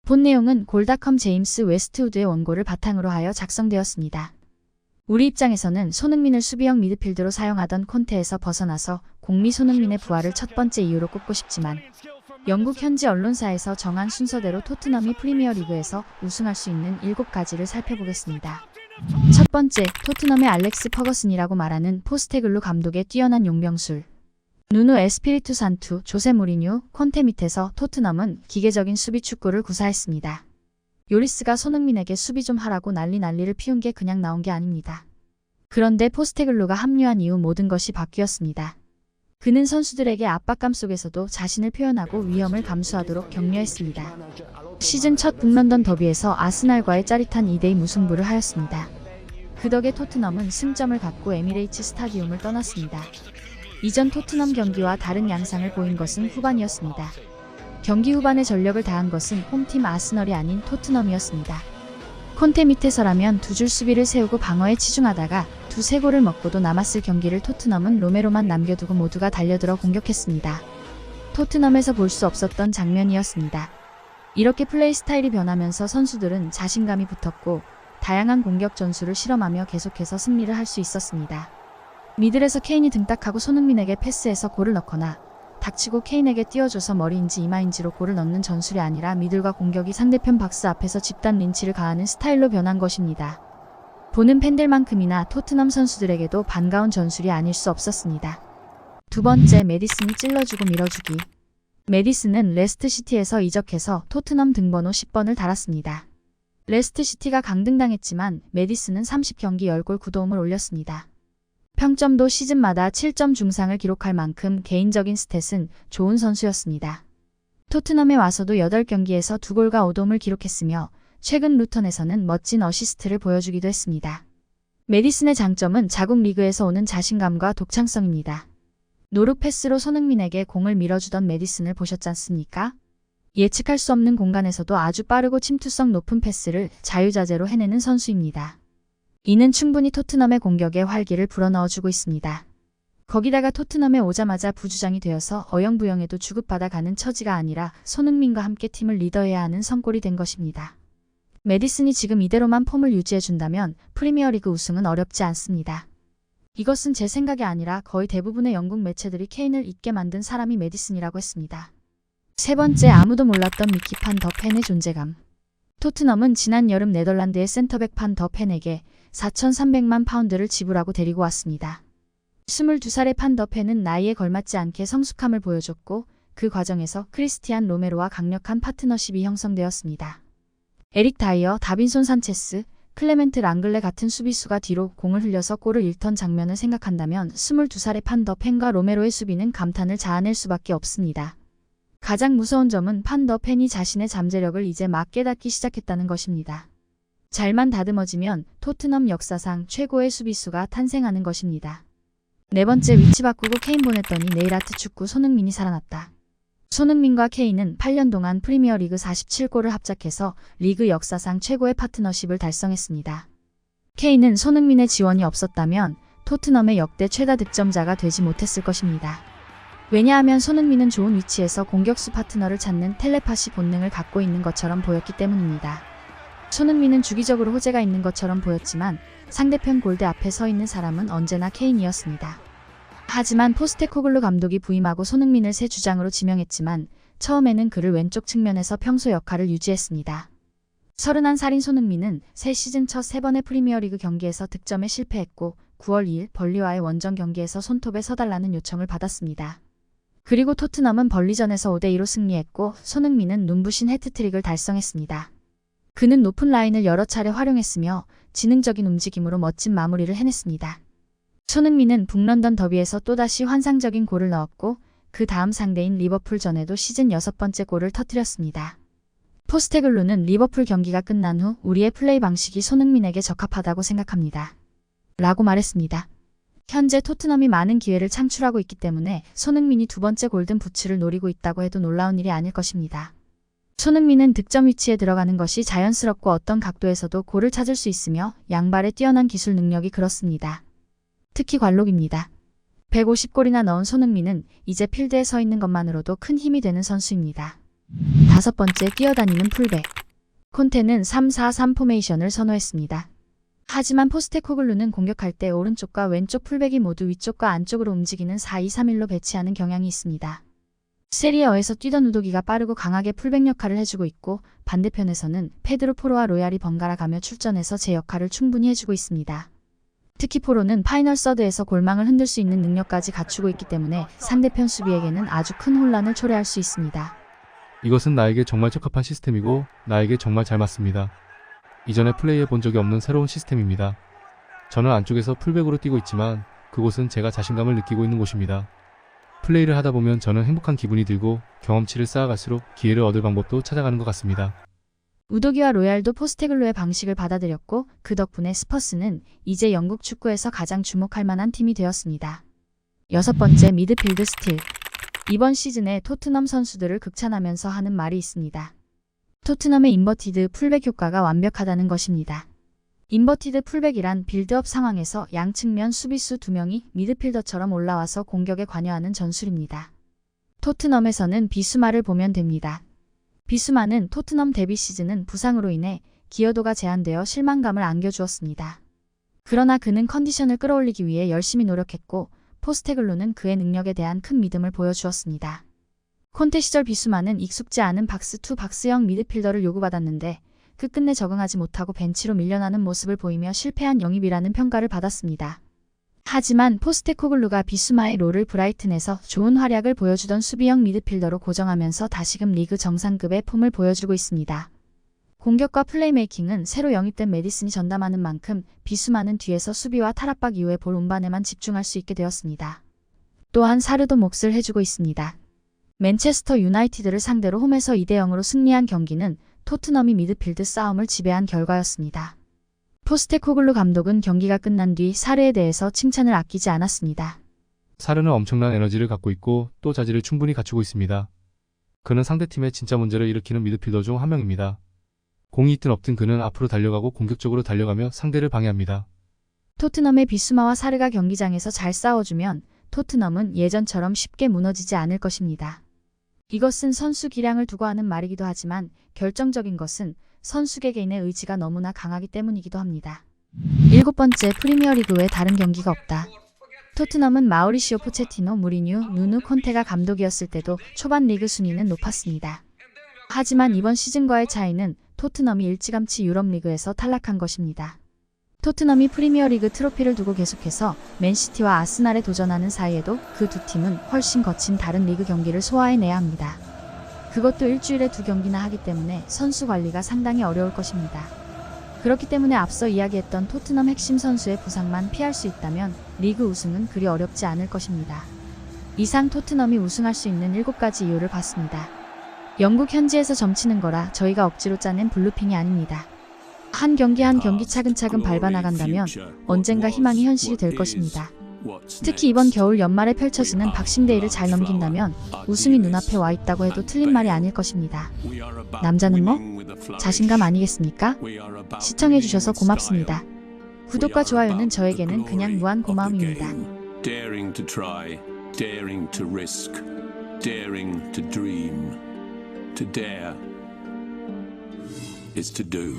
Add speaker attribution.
Speaker 1: 본 내용은 골닷컴 제임스 웨스트우드의 원고를 바탕으로 하여 작성되었습니다. 우리 입장에서는 손흥민을 수비형 미드필드로 사용하던 콘테에서 벗어나서 공미 손흥민의 부활을 첫 번째 이유로 꼽고 싶지만 영국 현지 언론사에서 정한 순서대로 토트넘이 프리미어리그에서 우승할 수 있는 7가지를 살펴보겠습니다. 첫 번째, 토트넘의 알렉스 퍼거슨이라고 말하는 포스테글루 감독의 뛰어난 용병술. 누누 에스피리투 산투, 조세 무리뉴, 콘테 밑에서 토트넘은 기계적인 수비 축구를 구사했습니다. 요리스가 손흥민에게 수비 좀 하라고 난리를 피운 게 그냥 나온 게 아닙니다. 그런데 포스테글루가 합류한 이후 모든 것이 바뀌었습니다. 그는 선수들에게 압박감 속에서도 자신을 표현하고 위험을 감수하도록 격려했습니다. 시즌 첫 북런던 더비에서 아스날과의 짜릿한 2대2 무승부를 하였습니다. 그 덕에 토트넘은 승점을 갖고 에미레이츠 스타디움을 떠났습니다. 이전 토트넘 경기와 다른 양상을 보인 것은 후반이었습니다. 경기 후반에 전력을 다한 것은 홈팀 아스널이 아닌 토트넘이었습니다. 콘테 밑에서라면 두 줄 수비를 세우고 방어에 치중하다가 두세 골을 먹고도 남았을 경기를 토트넘은 로메로만 남겨두고 모두가 달려들어 공격했습니다. 토트넘에서 볼 수 없었던 장면이었습니다. 이렇게 플레이 스타일이 변하면서 선수들은 자신감이 붙었고 다양한 공격 전술을 실험하며 계속해서 승리를 할 수 있었습니다. 미들에서 케인이 등딱하고 손흥민에게 패스해서 골을 넣거나 닥치고 케인에게 띄워줘서 머리인지 이마인지로 골을 넣는 전술이 아니라 미들과 공격이 상대편 박스 앞에서 집단 린치를 가하는 스타일로 변한 것입니다. 보는 팬들만큼이나 토트넘 선수들에게도 반가운 전술이 아닐 수 없었습니다. 두 번째, 메디슨이 찔러주고 밀어주기. 메디슨은 레스트시티에서 이적해서 토트넘 등번호 10번을 달았습니다. 레스트시티가 강등당했지만 메디슨은 30경기 10골 9도움을 올렸습니다. 평점도 시즌마다 7점 중상을 기록할 만큼 개인적인 스탯은 좋은 선수였습니다. 토트넘에 와서도 8경기에서 2골과 5도움을 기록했으며 최근 루턴에서는 멋진 어시스트를 보여주기도 했습니다. 메디슨의 장점은 자국 리그에서 오는 자신감과 독창성입니다. 노루 패스로 손흥민에게 공을 밀어주던 메디슨을 보셨지 않습니까? 예측할 수 없는 공간에서도 아주 빠르고 침투성 높은 패스를 자유자재로 해내는 선수입니다. 이는 충분히 토트넘의 공격에 활기를 불어넣어주고 있습니다. 거기다가 토트넘에 오자마자 부주장이 되어서 어영부영에도 주급받아 가는 처지가 아니라 손흥민과 함께 팀을 리더해야 하는 성골이 된 것입니다. 메디슨이 지금 이대로만 폼을 유지해준다면 프리미어리그 우승은 어렵지 않습니다. 이것은 제 생각이 아니라 거의 대부분의 영국 매체들이 케인을 잊게 만든 사람이 메디슨이라고 했습니다. 세 번째, 아무도 몰랐던 미키 판 더 펜의 존재감. 토트넘은 지난 여름 네덜란드의 센터백 판 더 펜에게 4,300만 파운드를 지불하고 데리고 왔습니다. 22살의 판 더 펜은 나이에 걸맞지 않게 성숙함을 보여줬고 그 과정에서 크리스티안 로메로와 강력한 파트너십이 형성되었습니다. 에릭 다이어, 다빈손 산체스, 클레멘트 랑글레 같은 수비수가 뒤로 공을 흘려서 골을 잃던 장면을 생각한다면 22살의 판 더 펜과 로메로의 수비는 감탄을 자아낼 수밖에 없습니다. 가장 무서운 점은 판 더 펜이 자신의 잠재력을 이제 막 깨닫기 시작했다는 것입니다. 잘만 다듬어지면 토트넘 역사상 최고의 수비수가 탄생하는 것입니다. 네 번째, 위치 바꾸고 케인 보냈더니 네일 아트 축구 손흥민이 살아났다. 손흥민과 케인은 8년 동안 프리미어리그 47골을 합작해서 리그 역사상 최고의 파트너십을 달성했습니다. 케인은 손흥민의 지원이 없었다면 토트넘의 역대 최다 득점자가 되지 못했을 것입니다. 왜냐하면 손흥민은 좋은 위치에서 공격수 파트너를 찾는 텔레파시 본능을 갖고 있는 것처럼 보였기 때문입니다. 손흥민은 주기적으로 호재가 있는 것처럼 보였지만 상대편 골대 앞에 서 있는 사람은 언제나 케인이었습니다. 하지만 포스테코글루 감독이 부임하고 손흥민을 새 주장으로 지명했지만 처음에는 그를 왼쪽 측면에서 평소 역할을 유지했습니다. 31살인 손흥민은 새 시즌 첫 3번의 프리미어리그 경기에서 득점에 실패했고 9월 2일 벌리와의 원정 경기에서 손톱에 서달라는 요청을 받았습니다. 그리고 토트넘은 벌리전에서 5대2로 승리했고 손흥민은 눈부신 해트트릭을 달성했습니다. 그는 높은 라인을 여러 차례 활용했으며 지능적인 움직임으로 멋진 마무리를 해냈습니다. 손흥민은 북런던 더비에서 또다시 환상적인 골을 넣었고 그 다음 상대인 리버풀전에도 시즌 6번째 골을 터뜨렸습니다. 포스테글루는 리버풀 경기가 끝난 후 우리의 플레이 방식이 손흥민에게 적합하다고 생각합니다. 라고 말했습니다. 현재 토트넘이 많은 기회를 창출하고 있기 때문에 손흥민이 두 번째 골든 부츠를 노리고 있다고 해도 놀라운 일이 아닐 것입니다. 손흥민은 득점 위치에 들어가는 것이 자연스럽고 어떤 각도에서도 골을 찾을 수 있으며 양발의 뛰어난 기술 능력이 그렇습니다. 특히 관록입니다. 150골이나 넣은 손흥민은 이제 필드에 서 있는 것만으로도 큰 힘이 되는 선수입니다. 다섯 번째, 뛰어다니는 풀백. 콘테는 3-4-3 포메이션을 선호했습니다. 하지만 포스테코글루는 공격할 때 오른쪽과 왼쪽 풀백이 모두 위쪽과 안쪽으로 움직이는 4-2-3-1로 배치하는 경향이 있습니다. 세리에어에서 뛰던 우도기가 빠르고 강하게 풀백 역할을 해주고 있고 반대편에서는 페드로 포로와 로얄이 번갈아 가며 출전해서 제 역할을 충분히 해주고 있습니다. 특히 포로는 파이널 서드에서 골망을 흔들 수 있는 능력까지 갖추고 있기 때문에 상대편 수비에게는 아주 큰 혼란을 초래할 수 있습니다.
Speaker 2: 이것은 나에게 정말 적합한 시스템이고 나에게 정말 잘 맞습니다. 이전에 플레이해 본 적이 없는 새로운 시스템입니다. 저는 안쪽에서 풀백으로 뛰고 있지만 그곳은 제가 자신감을 느끼고 있는 곳입니다. 플레이를 하다 보면 저는 행복한 기분이 들고 경험치를 쌓아갈수록 기회를 얻을 방법도 찾아가는 것 같습니다.
Speaker 1: 우도기와 로얄도 포스테글로의 방식을 받아들였고 그 덕분에 스퍼스는 이제 영국 축구에서 가장 주목할 만한 팀이 되었습니다. 6번째, 미드필드 스틸. 이번 시즌에 토트넘 선수들을 극찬하면서 하는 말이 있습니다. 토트넘의 인버티드 풀백 효과가 완벽하다는 것입니다. 인버티드 풀백이란 빌드업 상황에서 양측면 수비수 2명이 미드필더처럼 올라와서 공격에 관여하는 전술입니다. 토트넘에서는 비수마를 보면 됩니다. 비수마는 토트넘 데뷔 시즌은 부상으로 인해 기여도가 제한되어 실망감을 안겨주었습니다. 그러나 그는 컨디션을 끌어올리기 위해 열심히 노력했고 포스테글로는 그의 능력에 대한 큰 믿음을 보여주었습니다. 콘테 시절 비수마는 익숙지 않은 박스2 박스형 미드필더를 요구받았는데 끝끝내 적응하지 못하고 벤치로 밀려나는 모습을 보이며 실패한 영입이라는 평가를 받았습니다. 하지만 포스테코글루가 비수마의 롤을 브라이튼에서 좋은 활약을 보여주던 수비형 미드필더로 고정하면서 다시금 리그 정상급의 폼을 보여주고 있습니다. 공격과 플레이메이킹은 새로 영입된 메디슨이 전담하는 만큼 비수마는 뒤에서 수비와 탈압박 이후의 볼 운반에만 집중할 수 있게 되었습니다. 또한 사르도 몫을 해주고 있습니다. 맨체스터 유나이티드를 상대로 홈에서 2-0으로 승리한 경기는 토트넘이 미드필드 싸움을 지배한 결과였습니다. 포스테코글루 감독은 경기가 끝난 뒤 사르에 대해서 칭찬을 아끼지 않았습니다.
Speaker 2: 사르는 엄청난 에너지를 갖고 있고 또 자질을 충분히 갖추고 있습니다. 그는 상대팀의 진짜 문제를 일으키는 미드필더 중 한 명입니다. 공이 있든 없든 그는 앞으로 달려가고 공격적으로 달려가며 상대를 방해합니다.
Speaker 1: 토트넘의 비수마와 사르가 경기장에서 잘 싸워주면 토트넘은 예전처럼 쉽게 무너지지 않을 것입니다. 이것은 선수 기량을 두고 하는 말이기도 하지만 결정적인 것은 선수계 개인의 의지가 너무나 강하기 때문이기도 합니다. 7번째, 프리미어리그 외 다른 경기가 없다. 토트넘은 마우리시오 포체티노, 무리뉴, 누누 콘테가 감독이었을 때도 초반 리그 순위는 높았습니다. 하지만 이번 시즌과의 차이는 토트넘이 일찌감치 유럽리그에서 탈락한 것입니다. 토트넘이 프리미어리그 트로피를 두고 계속해서 맨시티와 아스날에 도전하는 사이에도 그 두 팀은 훨씬 거친 다른 리그 경기를 소화해내야 합니다. 그것도 일주일에 2경기나 하기 때문에 선수 관리가 상당히 어려울 것입니다. 그렇기 때문에 앞서 이야기했던 토트넘 핵심 선수의 부상만 피할 수 있다면 리그 우승은 그리 어렵지 않을 것입니다. 이상 토트넘이 우승할 수 있는 7가지 이유를 봤습니다. 영국 현지에서 점치는 거라 저희가 억지로 짜낸 블루핑이 아닙니다. 한 경기 한 경기 차근차근 밟아나간다면 언젠가 희망이 현실이 될 것입니다. 특히 이번 겨울 연말에 펼쳐지는 박싱데이를 잘 넘긴다면 우승이 눈앞에 와 있다고 해도 틀린 말이 아닐 것입니다. 남자는 뭐? 자신감 아니겠습니까? 시청해주셔서 고맙습니다. 구독과 좋아요는 저에게는 그냥 무한 고마움입니다.
Speaker 3: Daring to try, daring to risk, daring to dream. To dare is to do.